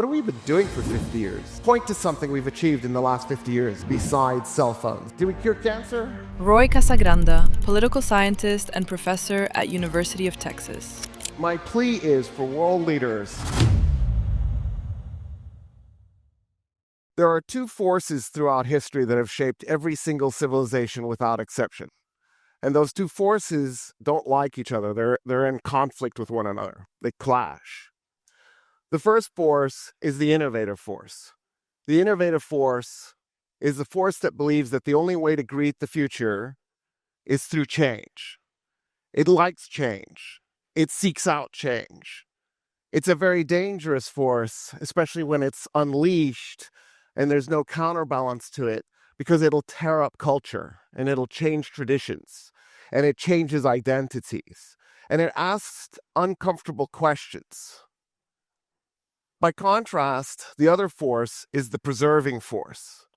What have we been doing for 50 years? Point to something we've achieved in the last 50 years besides cell phones. Did we cure cancer? Roy Casagranda, political scientist and professor at University of Texas. My plea is for world leaders. There are two forces throughout history that have shaped every single civilization without exception. And those two forces don't like each other. They're in conflict with one another. They clash. The first force is the innovative force. The innovative force is the force that believes that the only way to greet the future is through change. It likes change. It seeks out change. It's a very dangerous force, especially when it's unleashed and there's no counterbalance to it, because it'll tear up culture and it'll change traditions and it changes identities and it asks uncomfortable questions. By contrast, the other force is the preserving force.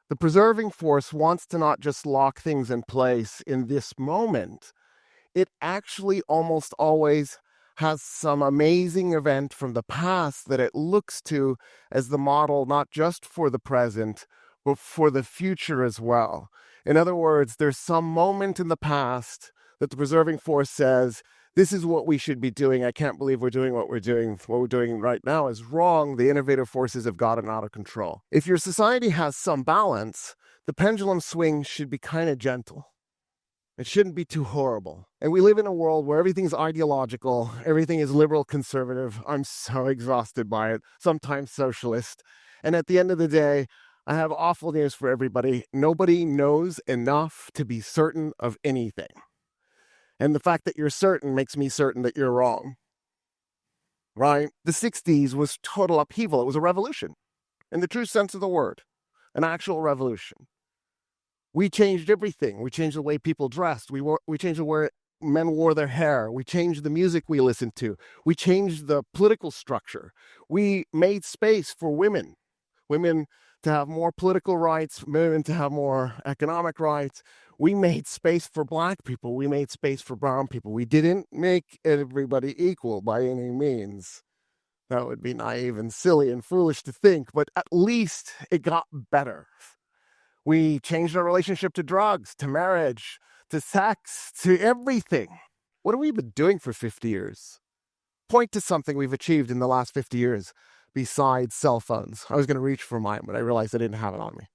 The preserving force wants to not just lock things in place in this moment. It actually almost always has some amazing event from the past that it looks to as the model, not just for the present, but for the future as well. In other words, there's some moment in the past that the preserving force says, this is what we should be doing. I can't believe we're doing what we're doing. What we're doing right now is wrong. The innovative forces have gotten out of control. If your society has some balance, the pendulum swing should be kind of gentle. It shouldn't be too horrible. And we live in a world where everything's ideological. Everything is liberal conservative. I'm so exhausted by it. Sometimes socialist. And at the end of the day, I have awful news for everybody. Nobody knows enough to be certain of anything. And the fact that you're certain makes me certain that you're wrong. Right? The 60s was total upheaval. It was a revolution, in the true sense of the word, an actual revolution. We changed everything. We changed the way people dressed. We changed the way men wore their hair. We changed the music we listened to. We changed the political structure. We made space for women to have more political rights, women to have more economic rights. We made space for black people. We made space for brown people. We didn't make everybody equal by any means. That would be naive and silly and foolish to think, but at least it got better. We changed our relationship to drugs, to marriage, to sex, to everything. What have we been doing for 50 years? Point to something we've achieved in the last 50 years besides cell phones. I was going to reach for mine, but I realized I didn't have it on me.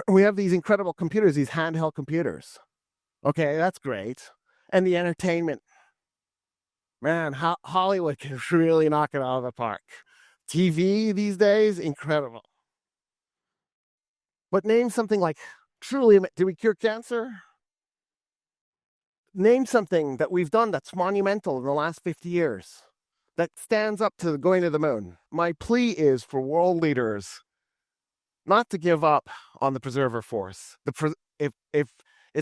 We have these incredible computers, these handheld computers. Okay, that's great. And the entertainment. Man, Hollywood can really knock it out of the park. TV these days, incredible. But name something like truly, did we cure cancer? Name something that we've done that's monumental in the last 50 years, that stands up to going to the moon. My plea is for world leaders not to give up on the preserver force. If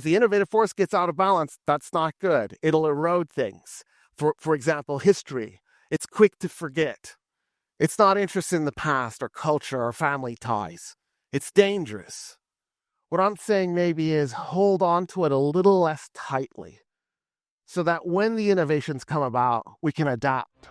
the innovative force gets out of balance, that's not good. It'll erode things. For example, history. It's quick to forget. It's not interested in the past or culture or family ties. It's dangerous. What I'm saying maybe is hold on to it a little less tightly so that when the innovations come about, we can adapt.